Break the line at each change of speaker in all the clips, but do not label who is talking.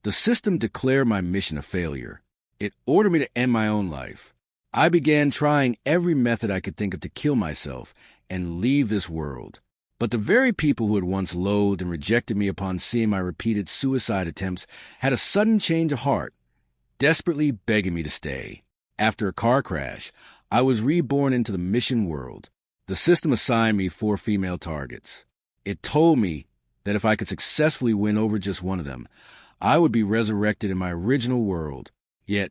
The system declared my mission a failure. It ordered me to end my own life. I began trying every method I could think of to kill myself and leave this world. But the very people who had once loathed and rejected me upon seeing my repeated suicide attempts had a sudden change of heart, desperately begging me to stay. After a car crash, I was reborn into the mission world. The system assigned me 4 female targets. It told me that if I could successfully win over just one of them, I would be resurrected in my original world. Yet,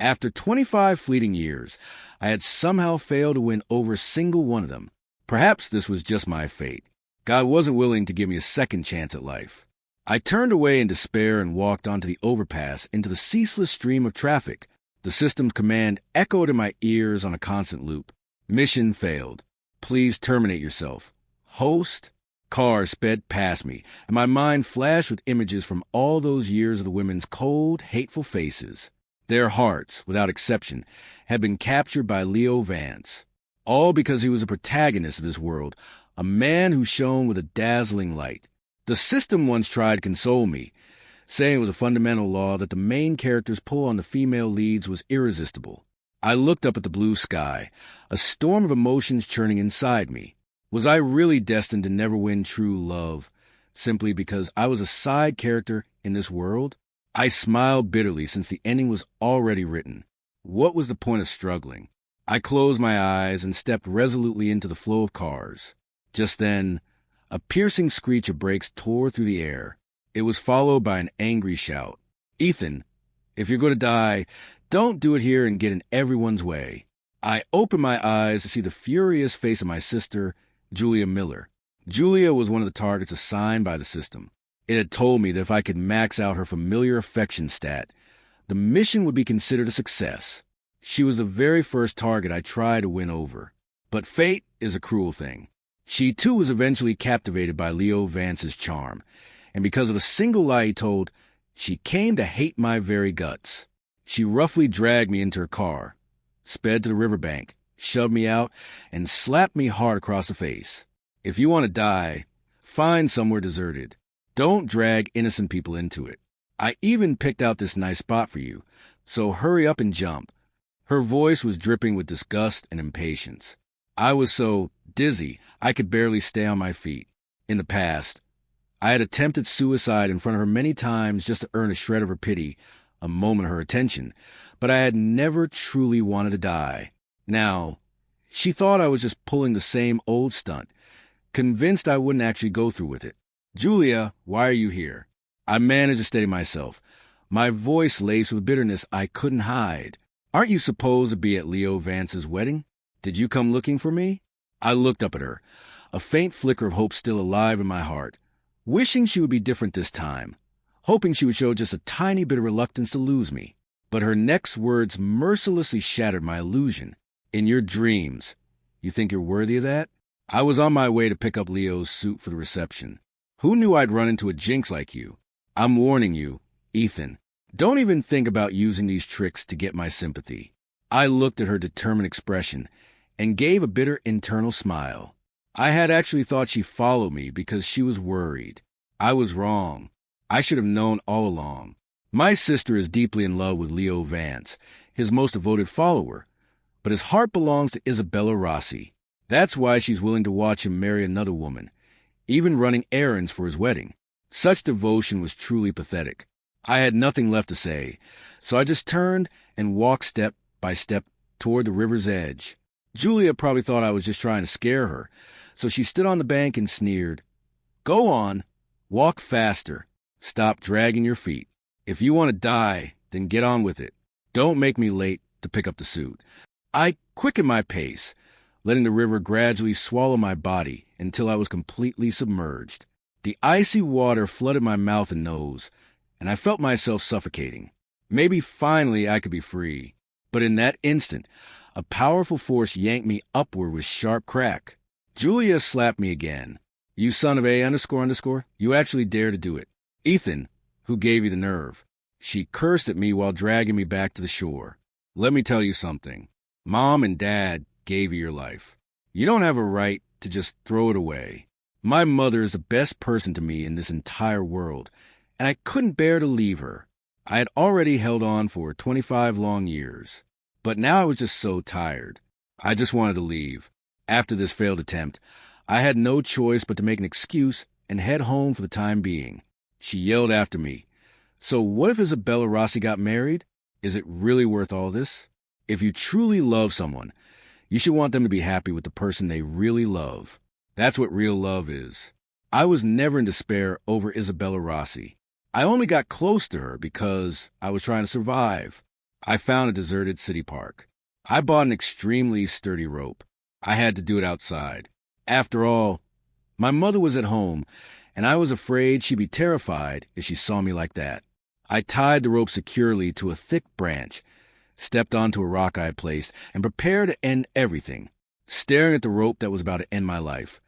after 25 fleeting years, I had somehow failed to win over a single one of them. Perhaps this was just my fate. God wasn't willing to give me a second chance at life. I turned away in despair and walked onto the overpass into the ceaseless stream of traffic. The system's command echoed in my ears on a constant loop. Mission failed. Please terminate yourself. Host? Cars sped past me, and my mind flashed with images from all those years of the women's cold, hateful faces. Their hearts, without exception, had been captured by Leo Vance. All because he was a protagonist of this world, a man who shone with a dazzling light. The system once tried to console me, saying it was a fundamental law that the main character's pull on the female leads was irresistible. I looked up at the blue sky, a storm of emotions churning inside me. Was I really destined to never win true love, simply because I was a side character in this world? I smiled bitterly since the ending was already written. What was the point of struggling? I closed my eyes and stepped resolutely into the flow of cars. Just then, a piercing screech of brakes tore through the air. It was followed by an angry shout. "Ethan, if you're going to die, don't do it here and get in everyone's way." I opened my eyes to see the furious face of my sister, Julia Miller. Julia was one of the targets assigned by the system. It had told me that if I could max out her familiar affection stat, the mission would be considered a success. She was the very first target I tried to win over. But fate is a cruel thing. She, too, was eventually captivated by Leo Vance's charm, and because of a single lie he told, she came to hate my very guts. She roughly dragged me into her car, sped to the riverbank, shoved me out, and slapped me hard across the face. "If you want to die, find somewhere deserted. Don't drag innocent people into it. I even picked out this nice spot for you, so hurry up and jump." Her voice was dripping with disgust and impatience. I was so dizzy I could barely stay on my feet. In the past, I had attempted suicide in front of her many times just to earn a shred of her pity, a moment of her attention, but I had never truly wanted to die. Now, she thought I was just pulling the same old stunt, convinced I wouldn't actually go through with it. "Julia, why are you here?" I managed to steady myself, my voice laced with bitterness I couldn't hide. "Aren't you supposed to be at Leo Vance's wedding? Did you come looking for me?" I looked up at her, a faint flicker of hope still alive in my heart, wishing she would be different this time, hoping she would show just a tiny bit of reluctance to lose me. But her next words mercilessly shattered my illusion. "In your dreams, you think you're worthy of that?" I was on my way to pick up Leo's suit for the reception. "Who knew I'd run into a jinx like you? I'm warning you, Ethan. Don't even think about using these tricks to get my sympathy." I looked at her determined expression and gave a bitter internal smile. I had actually thought she followed me because she was worried. I was wrong. I should have known all along. My sister is deeply in love with Leo Vance, his most devoted follower, but his heart belongs to Isabella Rossi. That's why she's willing to watch him marry another woman, even running errands for his wedding. Such devotion was truly pathetic. I had nothing left to say, so I just turned and walked step by step toward the river's edge. Julia probably thought I was just trying to scare her, so she stood on the bank and sneered. "Go on. Walk faster. Stop dragging your feet. If you want to die, then get on with it. Don't make me late to pick up the suit." I quickened my pace, letting the river gradually swallow my body until I was completely submerged. The icy water flooded my mouth and nose, and I felt myself suffocating. Maybe finally I could be free. But in that instant, a powerful force yanked me upward with sharp crack. Julia slapped me again. "You son of a __, you actually dare to do it. Ethan, who gave you the nerve?" She cursed at me while dragging me back to the shore. "Let me tell you something. Mom and Dad gave you your life. You don't have a right to just throw it away. My mother is the best person to me in this entire world, and I couldn't bear to leave her. I had already held on for 25 long years, but now I was just so tired. I just wanted to leave. After this failed attempt, I had no choice but to make an excuse and head home for the time being. She yelled after me, "So what if Isabella Rossi got married? Is it really worth all this?" If you truly love someone, you should want them to be happy with the person they really love. That's what real love is. I was never in despair over Isabella Rossi. I only got close to her because I was trying to survive. I found a deserted city park. I bought an extremely sturdy rope. I had to do it outside. After all, my mother was at home, and I was afraid she'd be terrified if she saw me like that. I tied the rope securely to a thick branch, stepped onto a rock I had placed, and prepared to end everything. Staring at the rope that was about to end my life,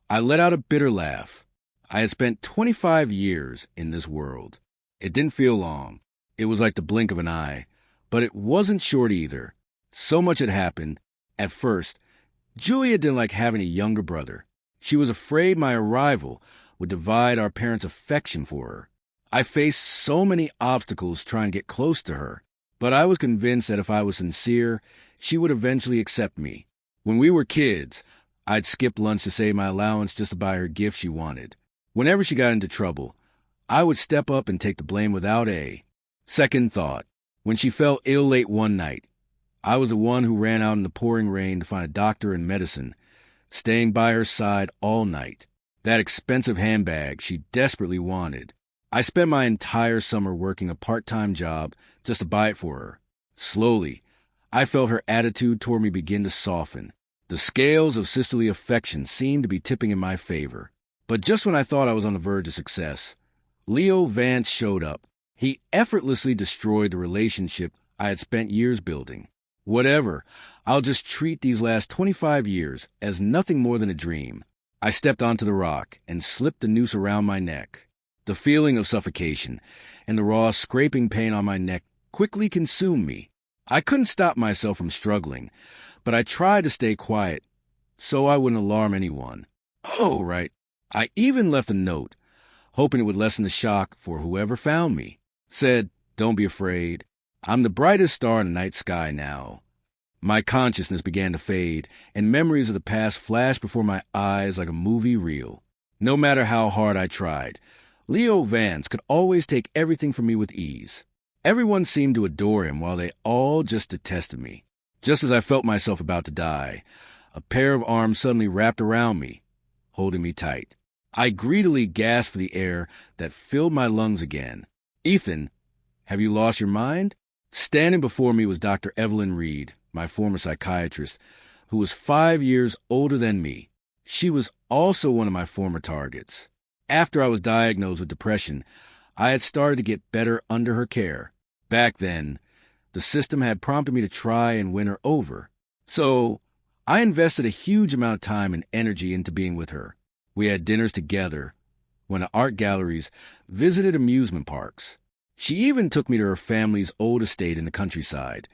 I let out a bitter laugh. I had spent 25 years in this world. It didn't feel long. It was like the blink of an eye. But it wasn't short either. So much had happened. At first, Julia didn't like having a younger brother. She was afraid my arrival would divide our parents' affection for her. I faced so many obstacles trying to get close to her, but I was convinced that if I was sincere, she would eventually accept me. When we were kids, I'd skip lunch to save my allowance just to buy her gifts she wanted. Whenever she got into trouble, I would step up and take the blame without a second thought. When she fell ill late one night, I was the one who ran out in the pouring rain to find a doctor and medicine, staying by her side all night. That expensive handbag she desperately wanted. I spent my entire summer working a part-time job just to buy it for her. Slowly, I felt her attitude toward me begin to soften. The scales of sisterly affection seemed to be tipping in my favor. But just when I thought I was on the verge of success, Leo Vance showed up. He effortlessly destroyed the relationship I had spent years building. Whatever, I'll just treat these last 25 years as nothing more than a dream. I stepped onto the rock and slipped the noose around my neck. The feeling of suffocation and the raw scraping pain on my neck quickly consumed me. I couldn't stop myself from struggling, but I tried to stay quiet so I wouldn't alarm anyone. Oh, right. I even left a note, hoping it would lessen the shock for whoever found me. Said, "Don't be afraid. I'm the brightest star in the night sky now." My consciousness began to fade, and memories of the past flashed before my eyes like a movie reel. No matter how hard I tried, Leo Vance could always take everything from me with ease. Everyone seemed to adore him while they all just detested me. Just as I felt myself about to die, a pair of arms suddenly wrapped around me, holding me tight. I greedily gasped for the air that filled my lungs again. "Ethan, have you lost your mind?" Standing before me was Dr. Evelyn Reed, my former psychiatrist, who was 5 years older than me. She was also one of my former targets. After I was diagnosed with depression, I had started to get better under her care. Back then, the system had prompted me to try and win her over. So, I invested a huge amount of time and energy into being with her. We had dinners together, went to art galleries, visited amusement parks. She even took me to her family's old estate in the countryside,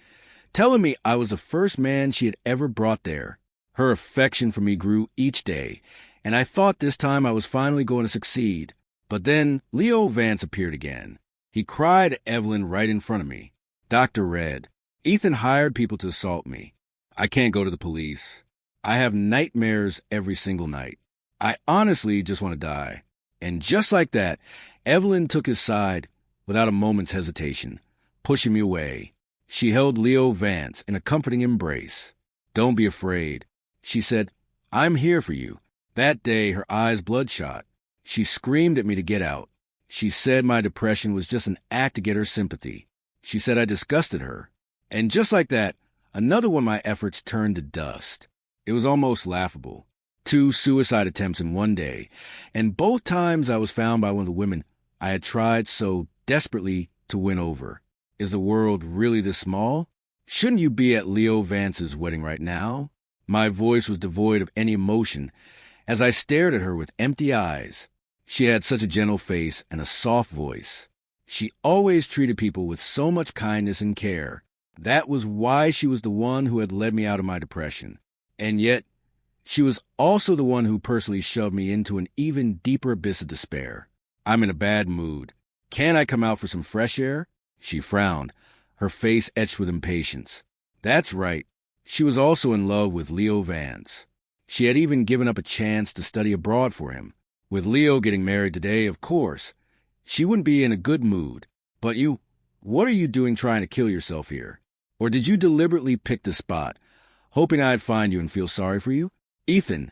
telling me I was the first man she had ever brought there. Her affection for me grew each day, and I thought this time I was finally going to succeed. But then Leo Vance appeared again. He cried at Evelyn right in front of me. "Dr. Red, Ethan hired people to assault me. I can't go to the police. I have nightmares every single night. I honestly just want to die." And just like that, Evelyn took his side without a moment's hesitation, pushing me away. She held Leo Vance in a comforting embrace. "Don't be afraid," she said. "I'm here for you." That day, her eyes bloodshot. She screamed at me to get out. She said my depression was just an act to get her sympathy. She said I disgusted her. And just like that, another one of my efforts turned to dust. It was almost laughable. 2 suicide attempts in one day, and both times I was found by one of the women I had tried so desperately to win over. Is the world really this small? Shouldn't you be at Leo Vance's wedding right now? My voice was devoid of any emotion as I stared at her with empty eyes. She had such a gentle face and a soft voice. She always treated people with so much kindness and care. That was why she was the one who had led me out of my depression. And yet, she was also the one who personally shoved me into an even deeper abyss of despair. I'm in a bad mood. Can I come out for some fresh air? She frowned, her face etched with impatience. That's right. She was also in love with Leo Vance. She had even given up a chance to study abroad for him. With Leo getting married today, of course, she wouldn't be in a good mood. But what are you doing trying to kill yourself here? Or did you deliberately pick the spot, hoping I'd find you and feel sorry for you? Ethan,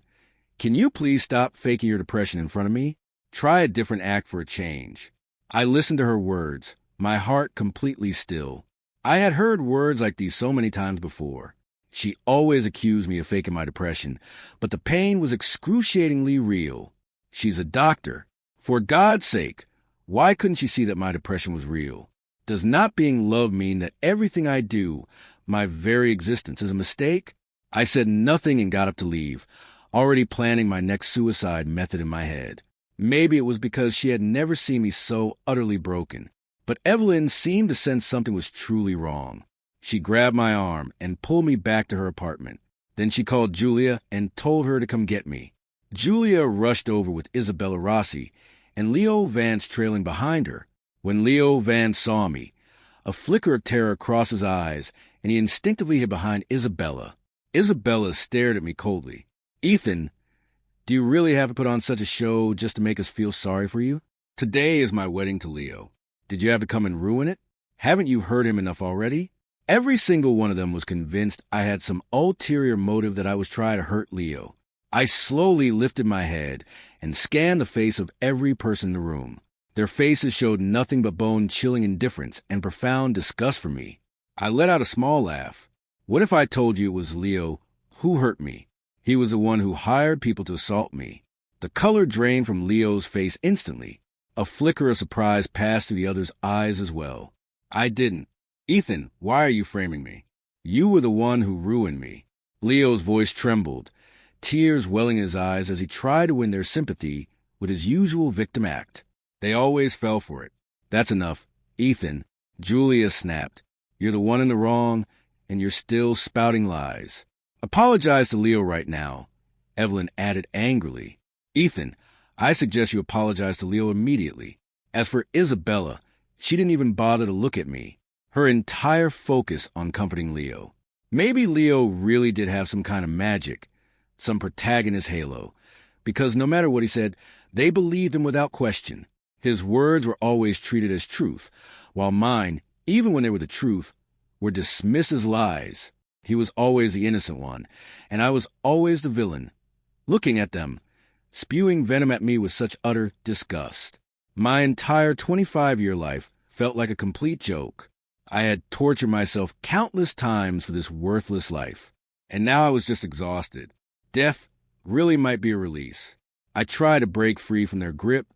can you please stop faking your depression in front of me? Try a different act for a change. I listened to her words, my heart completely still. I had heard words like these so many times before. She always accused me of faking my depression, but the pain was excruciatingly real. She's a doctor. For God's sake, why couldn't she see that my depression was real? Does not being loved mean that everything I do, my very existence, is a mistake? I said nothing and got up to leave, already planning my next suicide method in my head. Maybe it was because she had never seen me so utterly broken. But Evelyn seemed to sense something was truly wrong. She grabbed my arm and pulled me back to her apartment. Then she called Julia and told her to come get me. Julia rushed over with Isabella Rossi and Leo Vance trailing behind her. When Leo Vance saw me, a flicker of terror crossed his eyes, and he instinctively hid behind Isabella. Isabella stared at me coldly. Ethan, do you really have to put on such a show just to make us feel sorry for you? Today is my wedding to Leo. Did you have to come and ruin it? Haven't you hurt him enough already? Every single one of them was convinced I had some ulterior motive that I was trying to hurt Leo. I slowly lifted my head and scanned the face of every person in the room. Their faces showed nothing but bone-chilling indifference and profound disgust for me. I let out a small laugh. What if I told you it was Leo who hurt me? He was the one who hired people to assault me. The color drained from Leo's face instantly. A flicker of surprise passed through the other's eyes as well. I didn't. Ethan, why are you framing me? You were the one who ruined me. Leo's voice trembled, tears welling in his eyes as he tried to win their sympathy with his usual victim act. They always fell for it. That's enough. Ethan, Julia snapped. You're the one in the wrong, and you're still spouting lies. Apologize to Leo right now, Evelyn added angrily. Ethan, I suggest you apologize to Leo immediately. As for Isabella, she didn't even bother to look at me. Her entire focus on comforting Leo. Maybe Leo really did have some kind of magic, some protagonist halo, because no matter what he said, they believed him without question. His words were always treated as truth, while mine, even when they were the truth, were dismissed as lies. He was always the innocent one, and I was always the villain. Looking at them, spewing venom at me with such utter disgust. My entire 25-year life felt like a complete joke. I had tortured myself countless times for this worthless life, and now I was just exhausted. Death really might be a release. I tried to break free from their grip,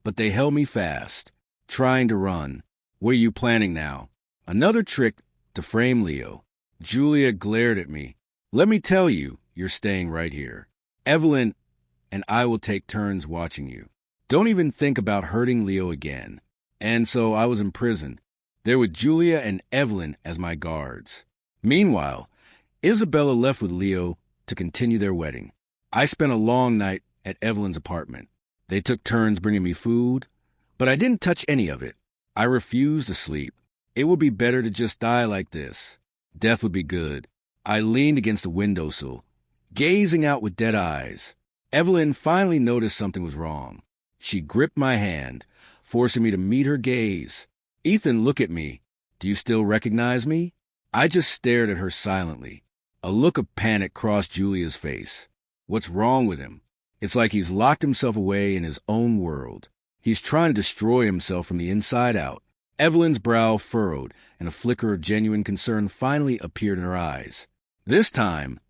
but they held me fast, trying to run. What are you planning now? Another trick to frame Leo. Julia glared at me. Let me tell you, you're staying right here. Evelyn and I will take turns watching you. Don't even think about hurting Leo again. And so I was imprisoned, there with Julia and Evelyn as my guards. Meanwhile, Isabella left with Leo to continue their wedding. I spent a long night at Evelyn's apartment. They took turns bringing me food, but I didn't touch any of it. I refused to sleep. It would be better to just die like this. Death would be good. I leaned against the windowsill, gazing out with dead eyes. Evelyn finally noticed something was wrong. She gripped my hand, forcing me to meet her gaze. Ethan, look at me. Do you still recognize me? I just stared at her silently. A look of panic crossed Julia's face. What's wrong with him? It's like he's locked himself away in his own world. He's trying to destroy himself from the inside out. Evelyn's brow furrowed, and a flicker of genuine concern finally appeared in her eyes. This time,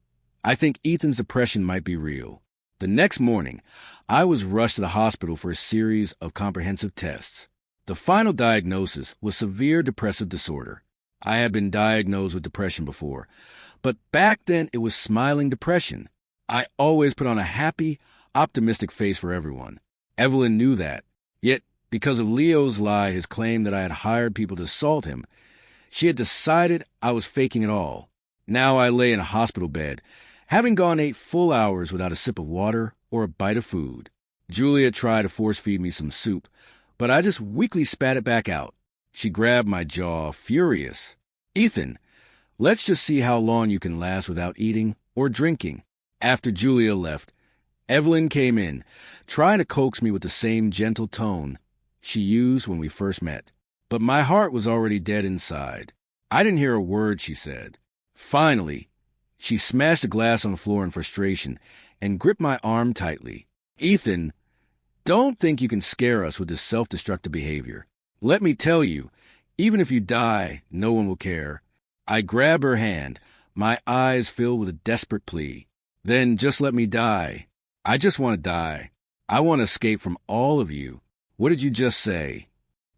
I think Ethan's depression might be real. The next morning, I was rushed to the hospital for a series of comprehensive tests. The final diagnosis was severe depressive disorder. I had been diagnosed with depression before, but back then it was smiling depression. I always put on a happy, optimistic face for everyone. Evelyn knew that. Yet, because of Leo's lie, his claim that I had hired people to assault him, she had decided I was faking it all. Now I lay in a hospital bed, having gone 8 full hours without a sip of water or a bite of food. Julia tried to force-feed me some soup, but I just weakly spat it back out. She grabbed my jaw, furious. Ethan, let's just see how long you can last without eating or drinking. After Julia left, Evelyn came in, trying to coax me with the same gentle tone she used when we first met. But my heart was already dead inside. I didn't hear a word she said. Finally, she smashed a glass on the floor in frustration and gripped my arm tightly. Ethan, don't think you can scare us with this self-destructive behavior. Let me tell you, even if you die, no one will care. I grabbed her hand, my eyes filled with a desperate plea. Then just let me die. I just want to die. I want to escape from all of you. What did you just say?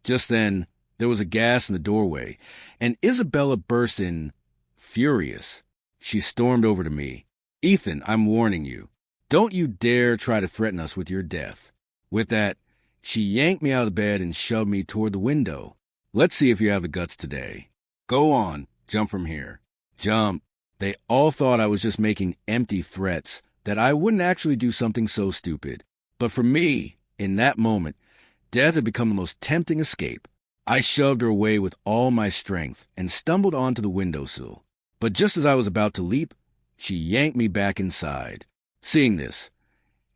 Just then, there was a gas in the doorway, and Isabella burst in, furious. She stormed over to me. Ethan, I'm warning you. Don't you dare try to threaten us with your death. With that, she yanked me out of the bed and shoved me toward the window. Let's see if you have the guts today. Go on, jump from here. Jump. They all thought I was just making empty threats, that I wouldn't actually do something so stupid. But for me, in that moment, death had become the most tempting escape. I shoved her away with all my strength and stumbled onto the windowsill. But just as I was about to leap, she yanked me back inside. Seeing this,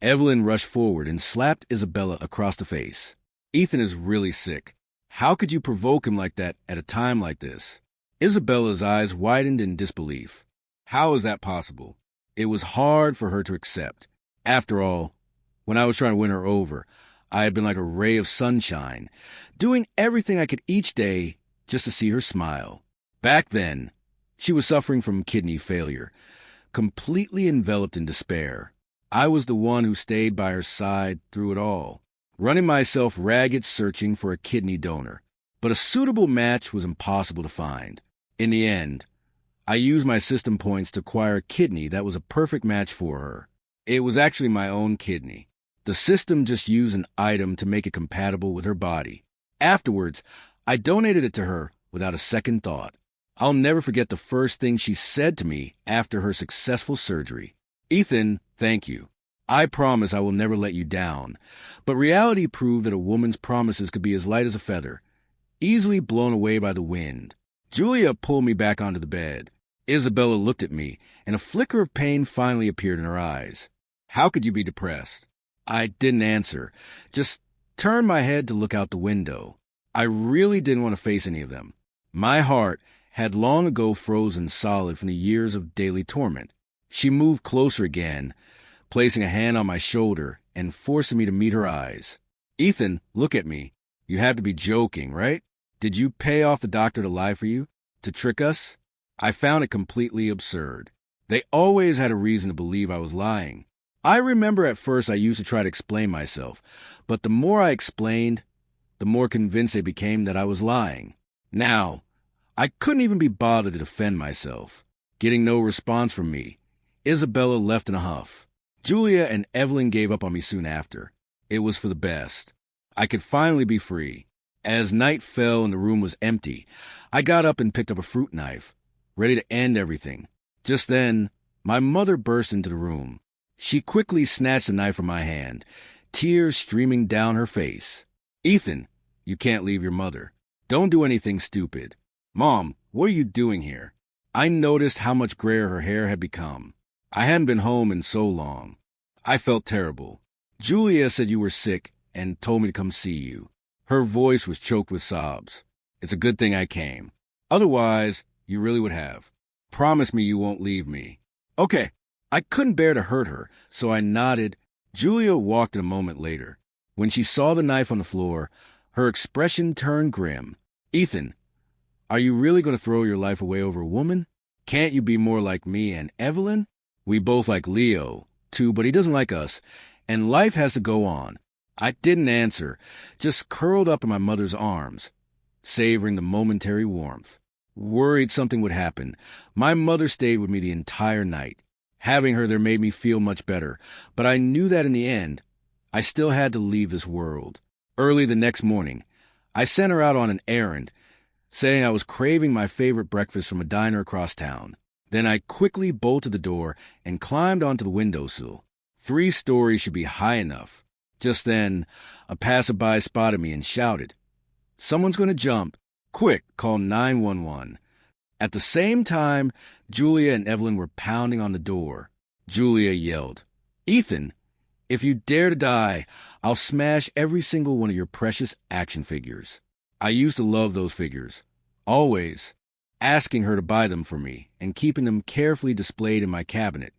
Evelyn rushed forward and slapped Isabella across the face. Ethan is really sick. How could you provoke him like that at a time like this? Isabella's eyes widened in disbelief. How is that possible? It was hard for her to accept. After all, when I was trying to win her over, I had been like a ray of sunshine, doing everything I could each day just to see her smile. Back then, she was suffering from kidney failure, completely enveloped in despair. I was the one who stayed by her side through it all, running myself ragged searching for a kidney donor. But a suitable match was impossible to find. In the end, I used my system points to acquire a kidney that was a perfect match for her. It was actually my own kidney. The system just used an item to make it compatible with her body. Afterwards, I donated it to her without a second thought. I'll never forget the first thing she said to me after her successful surgery. Ethan, thank you. I promise I will never let you down. But reality proved that a woman's promises could be as light as a feather, easily blown away by the wind. Julia pulled me back onto the bed. Isabella looked at me, and a flicker of pain finally appeared in her eyes. How could you be depressed? I didn't answer, just turned my head to look out the window. I really didn't want to face any of them. My heart had long ago frozen solid from the years of daily torment. She moved closer again, placing a hand on my shoulder and forcing me to meet her eyes. Ethan, look at me. You have to be joking, right? Did you pay off the doctor to lie for you? To trick us? I found it completely absurd. They always had a reason to believe I was lying. I remember at first I used to try to explain myself, but the more I explained, the more convinced they became that I was lying. Now, I couldn't even be bothered to defend myself. Getting no response from me, Isabella left in a huff. Julia and Evelyn gave up on me soon after. It was for the best. I could finally be free. As night fell and the room was empty, I got up and picked up a fruit knife, ready to end everything. Just then, my mother burst into the room. She quickly snatched the knife from my hand, tears streaming down her face. Ethan, you can't leave your mother. Don't do anything stupid. Mom, what are you doing here? I noticed how much grayer her hair had become. I hadn't been home in so long. I felt terrible. Julia said you were sick and told me to come see you. Her voice was choked with sobs. It's a good thing I came. Otherwise, you really would have. Promise me you won't leave me. Okay. I couldn't bear to hurt her, so I nodded. Julia walked in a moment later. When she saw the knife on the floor, her expression turned grim. Ethan, are you really going to throw your life away over a woman? Can't you be more like me and Evelyn? We both like Leo, too, but he doesn't like us, and life has to go on. I didn't answer, just curled up in my mother's arms, savoring the momentary warmth. Worried something would happen, my mother stayed with me the entire night. Having her there made me feel much better, but I knew that in the end, I still had to leave this world. Early the next morning, I sent her out on an errand, saying I was craving my favorite breakfast from a diner across town. Then I quickly bolted the door and climbed onto the windowsill. 3 stories should be high enough. Just then, a passerby spotted me and shouted, "Someone's going to jump. Quick, call 911." At the same time, Julia and Evelyn were pounding on the door. Julia yelled, "Ethan, if you dare to die, I'll smash every single one of your precious action figures." I used to love those figures, always asking her to buy them for me and keeping them carefully displayed in my cabinet.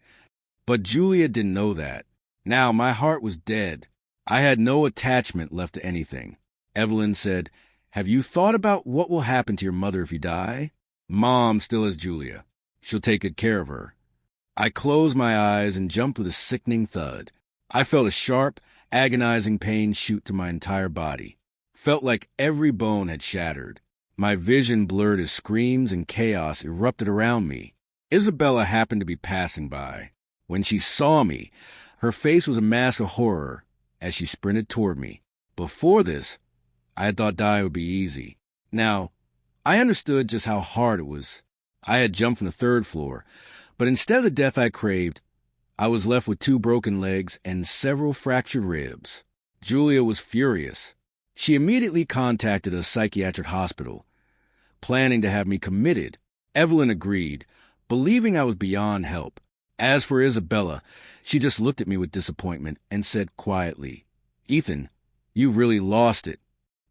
But Julia didn't know that. Now my heart was dead. I had no attachment left to anything. Evelyn said, "Have you thought about what will happen to your mother if you die?" "Mom still has Julia. She'll take good care of her." I closed my eyes and jumped with a sickening thud. I felt a sharp, agonizing pain shoot through my entire body. Felt like every bone had shattered. My vision blurred as screams and chaos erupted around me. Isabella happened to be passing by. When she saw me, her face was a mask of horror as she sprinted toward me. Before this, I had thought dying would be easy. Now, I understood just how hard it was. I had jumped from the third floor, but instead of the death I craved, I was left with 2 broken legs and several fractured ribs. Julia was furious. She immediately contacted a psychiatric hospital, planning to have me committed. Evelyn agreed, believing I was beyond help. As for Isabella, she just looked at me with disappointment and said quietly, "Ethan, you've really lost it."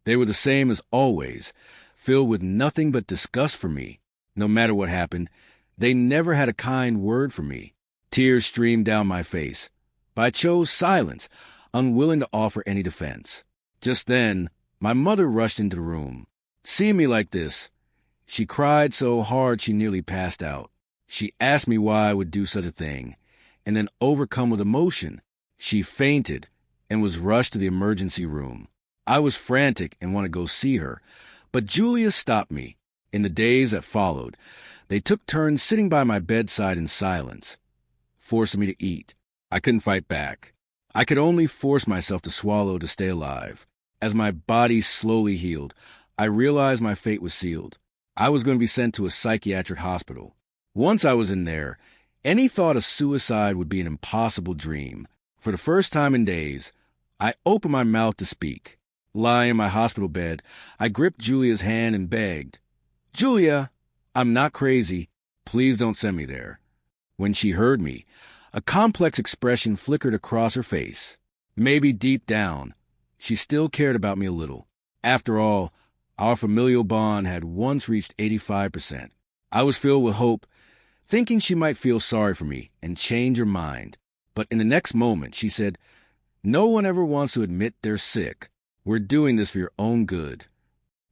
They were the same as always, filled with nothing but disgust for me. No matter what happened, they never had a kind word for me. Tears streamed down my face, but I chose silence, unwilling to offer any defense. Just then, my mother rushed into the room. Seeing me like this, she cried so hard she nearly passed out. She asked me why I would do such a thing, and then, overcome with emotion, she fainted and was rushed to the emergency room. I was frantic and wanted to go see her, but Julia stopped me. In the days that followed, they took turns sitting by my bedside in silence, forcing me to eat. I couldn't fight back. I could only force myself to swallow to stay alive. As my body slowly healed, I realized my fate was sealed. I was going to be sent to a psychiatric hospital. Once I was in there, any thought of suicide would be an impossible dream. For the first time in days, I opened my mouth to speak. Lying in my hospital bed, I gripped Julia's hand and begged, "Julia, I'm not crazy. Please don't send me there." When she heard me, a complex expression flickered across her face. Maybe deep down, she still cared about me a little. After all, our familial bond had once reached 85%. I was filled with hope, thinking she might feel sorry for me and change her mind. But in the next moment, she said, "No one ever wants to admit they're sick. We're doing this for your own good."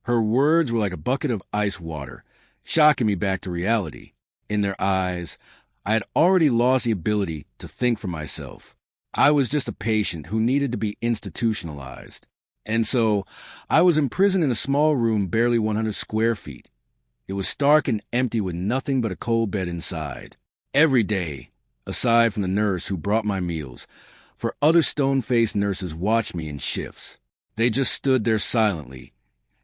Her words were like a bucket of ice water, shocking me back to reality. In their eyes, I had already lost the ability to think for myself. I was just a patient who needed to be institutionalized. And so, I was imprisoned in a small room barely 100 square feet. It was stark and empty with nothing but a cold bed inside. Every day, aside from the nurse who brought my meals, for other stone-faced nurses watched me in shifts. They just stood there silently,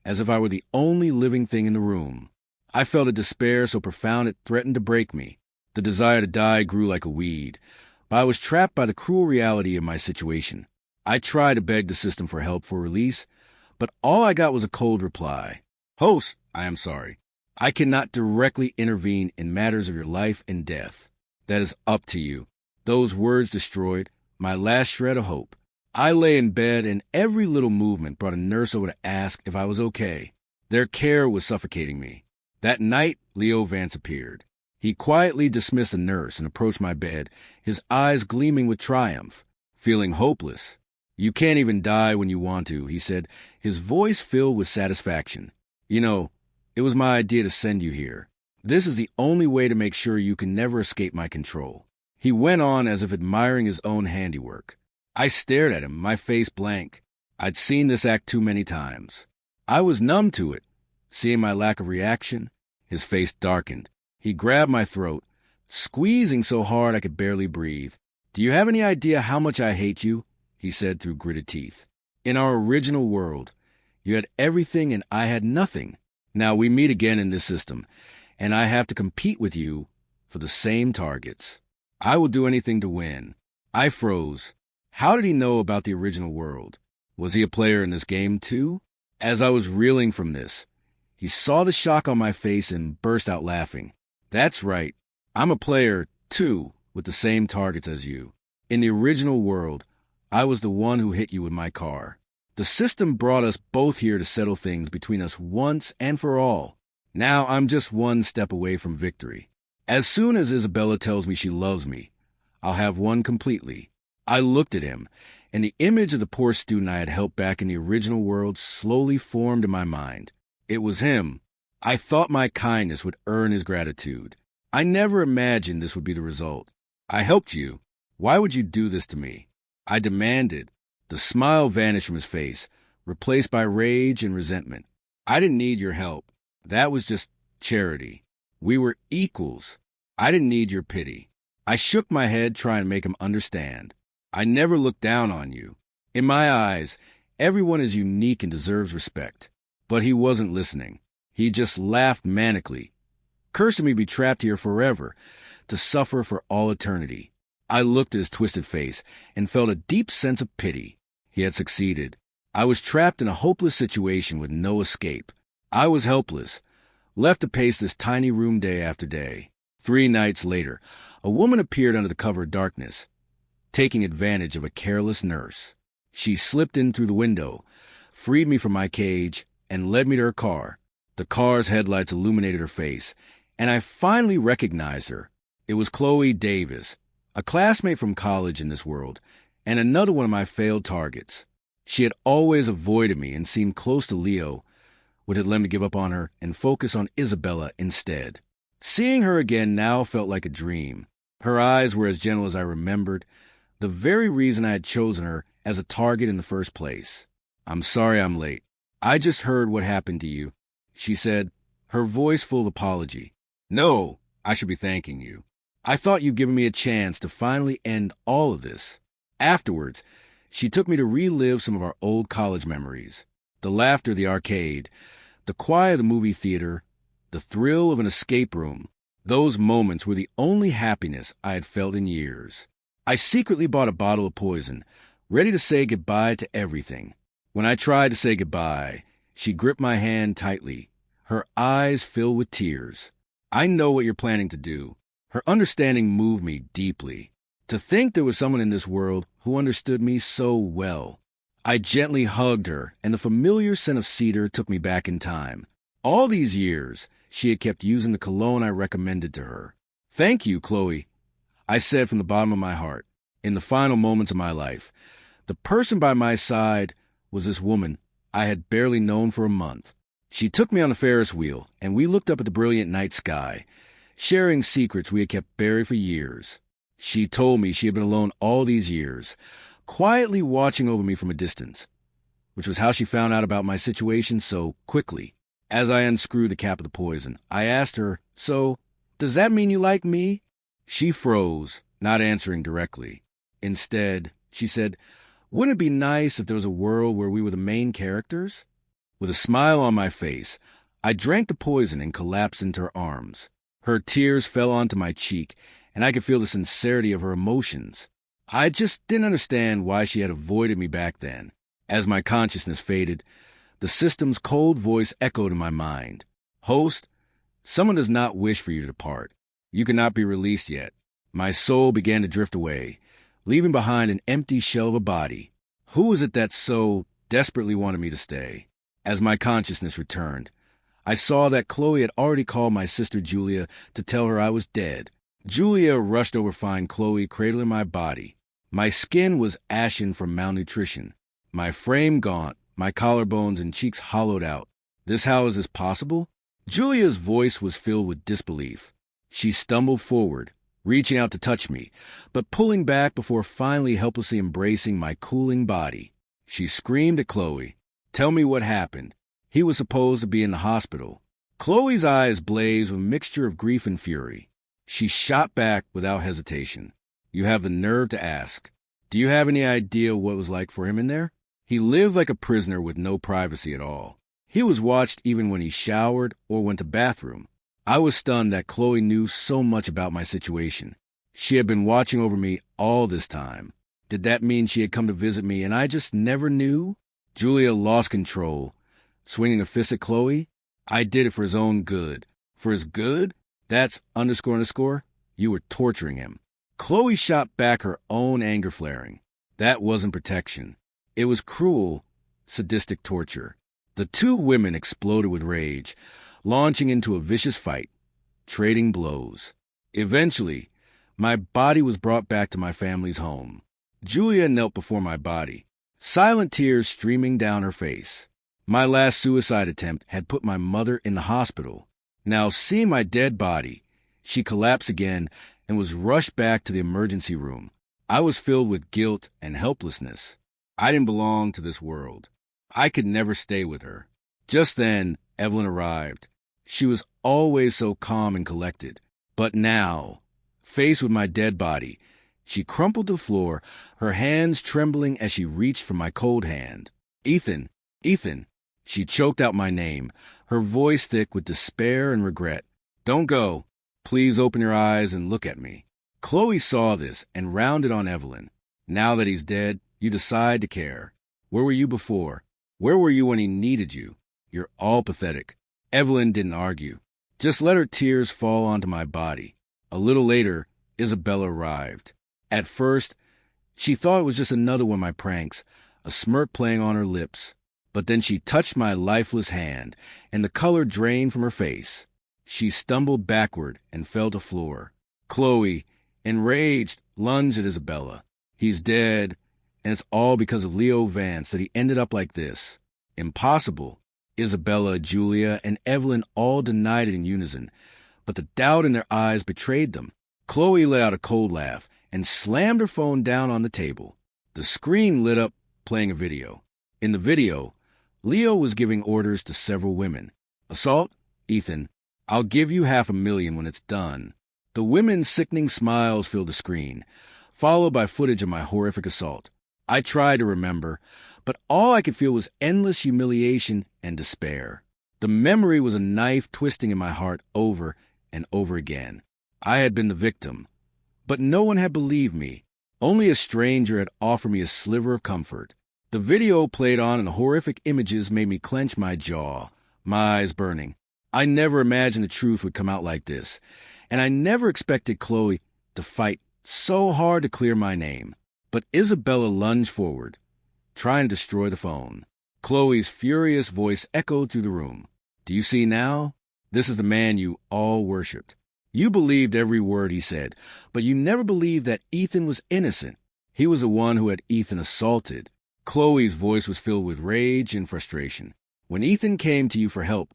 as if I were the only living thing in the room. I felt a despair so profound it threatened to break me. The desire to die grew like a weed, but I was trapped by the cruel reality of my situation. I tried to beg the system for help for release, but all I got was a cold reply. "Host, I am sorry. I cannot directly intervene in matters of your life and death. That is up to you." Those words destroyed my last shred of hope. I lay in bed, and every little movement brought a nurse over to ask if I was okay. Their care was suffocating me. That night, Leo Vance appeared. He quietly dismissed the nurse and approached my bed, his eyes gleaming with triumph. Feeling hopeless. "You can't even die when you want to," he said, his voice filled with satisfaction. "You know, it was my idea to send you here. This is the only way to make sure you can never escape my control." He went on as if admiring his own handiwork. I stared at him, my face blank. I'd seen this act too many times. I was numb to it. Seeing my lack of reaction, his face darkened. He grabbed my throat, squeezing so hard I could barely breathe. "Do you have any idea how much I hate you?" he said through gritted teeth. "In our original world, you had everything and I had nothing. Now we meet again in this system, and I have to compete with you for the same targets. I will do anything to win." I froze, How did he know about the original world? Was he a player in this game too? As I was reeling from this, he saw the shock on my face and burst out laughing. That's right. I'm a player too, with the same targets as you. In the original world, I was the one who hit you with my car. The system brought us both here to settle things between us once and for all. Now I'm just one step away from victory. As soon as Isabella tells me she loves me, I'll have won completely. I looked at him, and the image of the poor student I had helped back in the original world slowly formed in my mind. It was him. I thought my kindness would earn his gratitude. I never imagined this would be the result. I helped you. Why would you do this to me? I demanded. The smile vanished from his face, replaced by rage and resentment. I didn't need your help. That was just charity. We were equals. I didn't need your pity. I shook my head, trying to make him understand. I never looked down on you. In my eyes, everyone is unique and deserves respect. But he wasn't listening. He just laughed manically, cursing me to be trapped here forever, to suffer for all eternity. I looked at his twisted face and felt a deep sense of pity. He had succeeded. I was trapped in a hopeless situation with no escape. I was helpless, left to pace this tiny room day after day. 3 nights later, a woman appeared under the cover of darkness, taking advantage of a careless nurse. She slipped in through the window, freed me from my cage, and led me to her car. The car's headlights illuminated her face, and I finally recognized her. It was Chloe Davis, a classmate from college in this world, and another one of my failed targets. She had always avoided me and seemed close to Leo, which had led me to give up on her and focus on Isabella instead. Seeing her again now felt like a dream. Her eyes were as gentle as I remembered, the very reason I had chosen her as a target in the first place. I'm sorry I'm late. I just heard what happened to you, she said, her voice full of apology. No, I should be thanking you. I thought you'd given me a chance to finally end all of this. Afterwards, she took me to relive some of our old college memories. The laughter of the arcade, the quiet of the movie theater, the thrill of an escape room. Those moments were the only happiness I had felt in years. I secretly bought a bottle of poison, ready to say goodbye to everything. When I tried to say goodbye, she gripped my hand tightly, her eyes filled with tears. I know what you're planning to do. Her understanding moved me deeply. To think there was someone in this world who understood me so well. I gently hugged her, and the familiar scent of cedar took me back in time. All these years, she had kept using the cologne I recommended to her. Thank you, Chloe, I said from the bottom of my heart. In the final moments of my life, the person by my side was this woman I had barely known for a month. She took me on the Ferris wheel, and we looked up at the brilliant night sky, sharing secrets we had kept buried for years. She told me she had been alone all these years, quietly watching over me from a distance, which was how she found out about my situation so quickly. As I unscrewed the cap of the poison, I asked her, "So, does that mean you like me?" She froze, not answering directly. Instead, she said, "Wouldn't it be nice if there was a world where we were the main characters?" With a smile on my face, I drank the poison and collapsed into her arms. Her tears fell onto my cheek, and I could feel the sincerity of her emotions. I just didn't understand why she had avoided me back then. As my consciousness faded, the system's cold voice echoed in my mind. "Host, someone does not wish for you to depart. You cannot be released yet." My soul began to drift away, leaving behind an empty shell of a body. Who was it that so desperately wanted me to stay? As my consciousness returned, I saw that Chloe had already called my sister Julia to tell her I was dead. Julia rushed over to find Chloe cradling my body. My skin was ashen from malnutrition, my frame gaunt, my collarbones and cheeks hollowed out. How is this possible? Julia's voice was filled with disbelief. She stumbled forward, reaching out to touch me, but pulling back before finally helplessly embracing my cooling body. She screamed at Chloe, "Tell me what happened." He was supposed to be in the hospital. Chloe's eyes blazed with a mixture of grief and fury. She shot back without hesitation. "You have the nerve to ask. Do you have any idea what it was like for him in there? He lived like a prisoner with no privacy at all. He was watched even when he showered or went to the bathroom." I was stunned that Chloe knew so much about my situation. She had been watching over me all this time. Did that mean she had come to visit me and I just never knew? Julia lost control, swinging a fist at Chloe. I did it for his own good. For his good? That's __. You were torturing him. Chloe shot back, her own anger flaring. That wasn't protection. It was cruel, sadistic torture. The two women exploded with rage, launching into a vicious fight, trading blows. Eventually, my body was brought back to my family's home. Julia knelt before my body, silent tears streaming down her face. My last suicide attempt had put my mother in the hospital. Now, seeing my dead body, she collapsed again and was rushed back to the emergency room. I was filled with guilt and helplessness. I didn't belong to this world. I could never stay with her. Just then, Evelyn arrived. She was always so calm and collected. But now, faced with my dead body, she crumpled to the floor, her hands trembling as she reached for my cold hand. Ethan, Ethan. She choked out my name, her voice thick with despair and regret. Don't go. Please open your eyes and look at me. Chloe saw this and rounded on Evelyn. Now that he's dead, you decide to care. Where were you before? Where were you when he needed you? You're all pathetic. Evelyn didn't argue. Just let her tears fall onto my body. A little later, Isabella arrived. At first, she thought it was just another one of my pranks, a smirk playing on her lips. But then she touched my lifeless hand, and the color drained from her face. She stumbled backward and fell to the floor. Chloe, enraged, lunged at Isabella. He's dead, and it's all because of Leo Vance that he ended up like this. Impossible. Isabella, Julia, and Evelyn all denied it in unison, but the doubt in their eyes betrayed them. Chloe let out a cold laugh and slammed her phone down on the table. The screen lit up, playing a video. In the video, Leo was giving orders to several women. Assault? Ethan, I'll give you $500,000 when it's done. The women's sickening smiles filled the screen, followed by footage of my horrific assault. I tried to remember, but all I could feel was endless humiliation and despair. The memory was a knife twisting in my heart over and over again. I had been the victim, but no one had believed me. Only a stranger had offered me a sliver of comfort. The video played on and the horrific images made me clench my jaw, my eyes burning. I never imagined the truth would come out like this, and I never expected Chloe to fight so hard to clear my name. But Isabella lunged forward, trying to destroy the phone. Chloe's furious voice echoed through the room. Do you see now? This is the man you all worshipped. You believed every word he said, but you never believed that Ethan was innocent. He was the one who had Ethan assaulted. Chloe's voice was filled with rage and frustration. When Ethan came to you for help,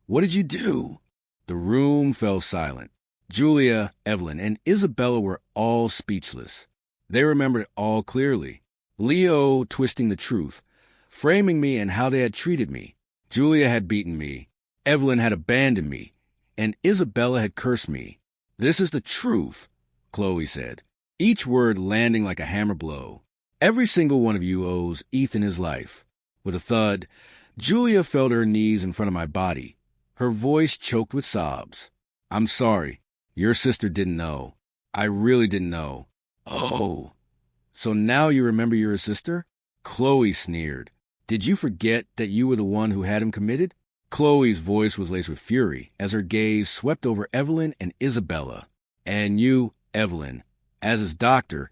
what did you do? The room fell silent. Julia, Evelyn, and Isabella were all speechless. They remembered it all clearly. Leo twisting the truth, framing me and how they had treated me. Julia had beaten me. Evelyn had abandoned me. And Isabella had cursed me. This is the truth, Chloe said, each word landing like a hammer blow. Every single one of you owes Ethan his life. With a thud, Julia fell to her knees in front of my body, her voice choked with sobs. I'm sorry. Your sister didn't know. I really didn't know. Oh, so now you remember you're a sister? Chloe sneered. Did you forget that you were the one who had him committed? Chloe's voice was laced with fury as her gaze swept over Evelyn and Isabella. And you, Evelyn, as his doctor,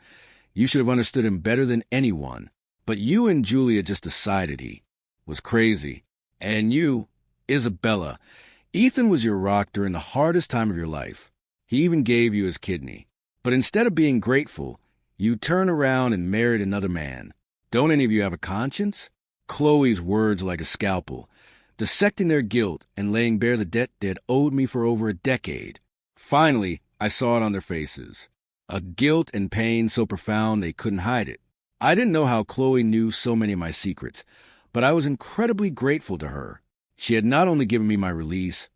you should have understood him better than anyone. But you and Julia just decided he was crazy. And you, Isabella, Ethan was your rock during the hardest time of your life. He even gave you his kidney. But instead of being grateful, you turned around and married another man. Don't any of you have a conscience? Chloe's words like a scalpel, dissecting their guilt and laying bare the debt they had owed me for over a decade. Finally, I saw it on their faces. A guilt and pain so profound they couldn't hide it. I didn't know how Chloe knew so many of my secrets, but I was incredibly grateful to her. She had not only given me my release,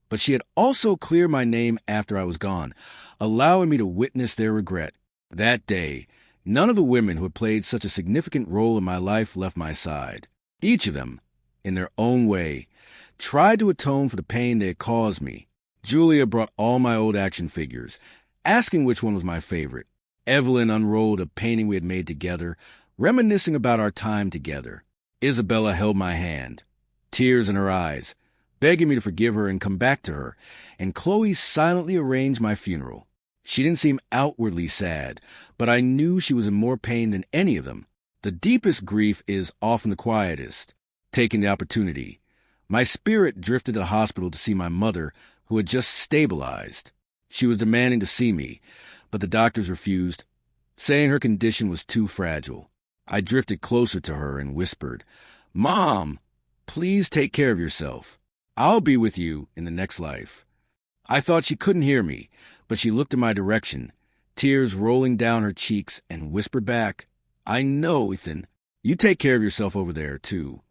but she had also cleared my name after I was gone, allowing me to witness their regret. That day, none of the women who had played such a significant role in my life left my side. Each of them, in their own way, tried to atone for the pain they had caused me. Julia brought all my old action figures, asking which one was my favorite. Evelyn unrolled a painting we had made together, reminiscing about our time together. Isabella held my hand, tears in her eyes, begging me to forgive her and come back to her, and Chloe silently arranged my funeral. She didn't seem outwardly sad, but I knew she was in more pain than any of them. The deepest grief is often the quietest. Taking the opportunity, my spirit drifted to the hospital to see my mother, who had just stabilized. She was demanding to see me, but the doctors refused, saying her condition was too fragile. I drifted closer to her and whispered, "Mom, please take care of yourself. I'll be with you in the next life." I thought she couldn't hear me, but she looked in my direction, tears rolling down her cheeks, and whispered back, "I know, Ethan. You take care of yourself over there, too."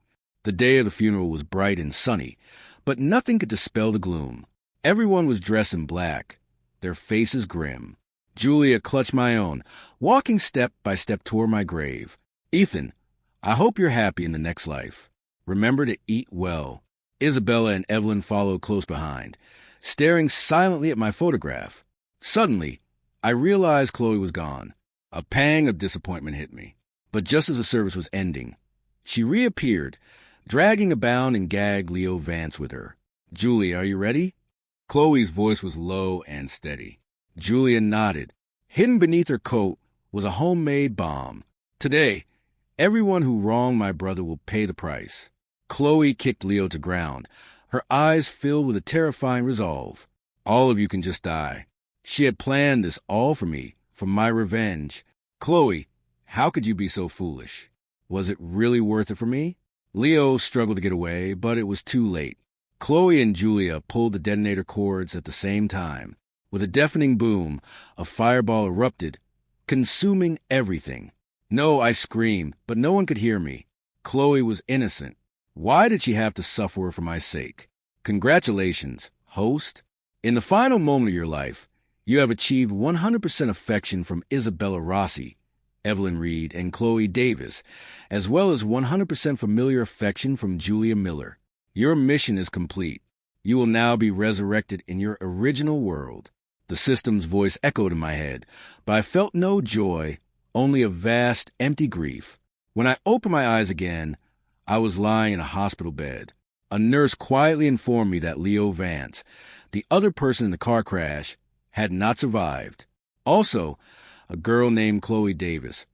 The day of the funeral was bright and sunny, but nothing could dispel the gloom. Everyone was dressed in black, their faces grim. Julia clutched my own, walking step by step toward my grave. "Ethan, I hope you're happy in the next life. Remember to eat well." Isabella and Evelyn followed close behind, staring silently at my photograph. Suddenly, I realized Chloe was gone. A pang of disappointment hit me. But just as the service was ending, she reappeared, dragging a bound and gagged Leo Vance with her. "Julia, are you ready?" Chloe's voice was low and steady. Julia nodded. Hidden beneath her coat was a homemade bomb. "Today, everyone who wronged my brother will pay the price." Chloe kicked Leo to ground, her eyes filled with a terrifying resolve. "All of you can just die." She had planned this all for me, for my revenge. "Chloe, how could you be so foolish? Was it really worth it for me?" Leo struggled to get away, but it was too late. Chloe and Julia pulled the detonator cords at the same time. With a deafening boom, a fireball erupted, consuming everything. "No," I screamed, but no one could hear me. Chloe was innocent. Why did she have to suffer for my sake? Congratulations, host. In the final moment of your life, you have achieved 100% affection from Isabella Rossi, Evelyn Reed, and Chloe Davis, as well as 100% familiar affection from Julia Miller. Your mission is complete. You will now be resurrected in your original world. The system's voice echoed in my head, but I felt no joy, only a vast, empty grief. When I opened my eyes again, I was lying in a hospital bed. A nurse quietly informed me that Leo Vance, the other person in the car crash, had not survived. Also, a girl named Chloe Davis.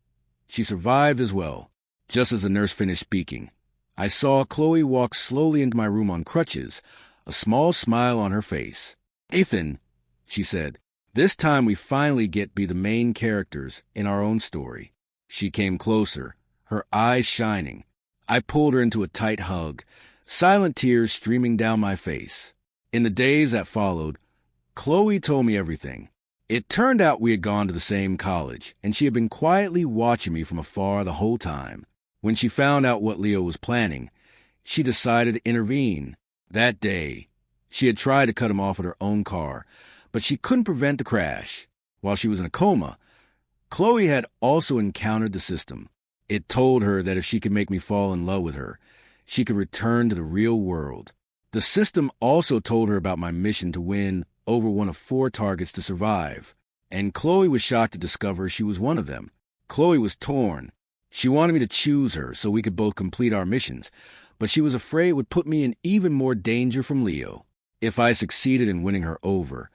She survived as well. Just as the nurse finished speaking, I saw Chloe walk slowly into my room on crutches, a small smile on her face. "Ethan," she said, "this time we finally get to be the main characters in our own story." She came closer, her eyes shining. I pulled her into a tight hug, silent tears streaming down my face. In the days that followed, Chloe told me everything. It turned out we had gone to the same college, and she had been quietly watching me from afar the whole time. When she found out what Leo was planning, she decided to intervene. That day, she had tried to cut him off with her own car, but she couldn't prevent the crash. While she was in a coma, Chloe had also encountered the system. It told her that if she could make me fall in love with her, she could return to the real world. The system also told her about my mission to win over one of 4 targets to survive, and Chloe was shocked to discover she was one of them. Chloe was torn. She wanted me to choose her so we could both complete our missions, but she was afraid it would put me in even more danger from Leo. If I succeeded in winning her over,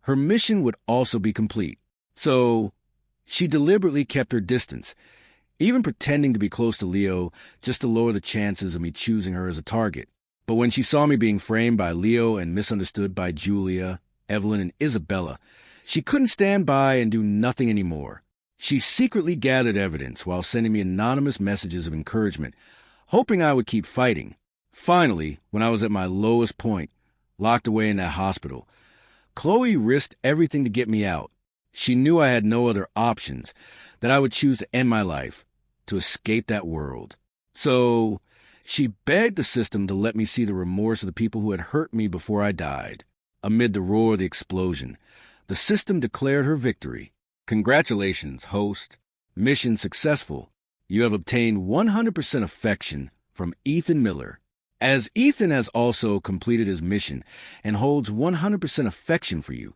her mission would also be complete. So she deliberately kept her distance, even pretending to be close to Leo just to lower the chances of me choosing her as a target. But when she saw me being framed by Leo and misunderstood by Julia, Evelyn, and Isabella, she couldn't stand by and do nothing anymore. She secretly gathered evidence while sending me anonymous messages of encouragement, hoping I would keep fighting. Finally, when I was at my lowest point, locked away in that hospital, Chloe risked everything to get me out. She knew I had no other options, that I would choose to end my life, to escape that world. So she begged the system to let me see the remorse of the people who had hurt me before I died. Amid the roar of the explosion, the system declared her victory. "Congratulations, host. Mission successful. You have obtained 100% affection from Ethan Miller. As Ethan has also completed his mission and holds 100% affection for you,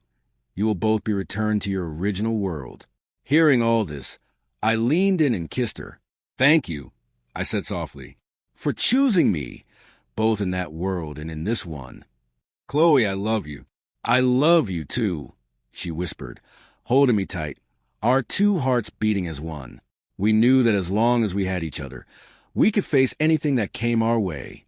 you will both be returned to your original world. Hearing all this, I leaned in and kissed her. "Thank you," I said softly, "for choosing me, both in that world and in this one. Chloe, I love you. I love you too," she whispered, holding me tight, our two hearts beating as one. We knew that as long as we had each other, we could face anything that came our way.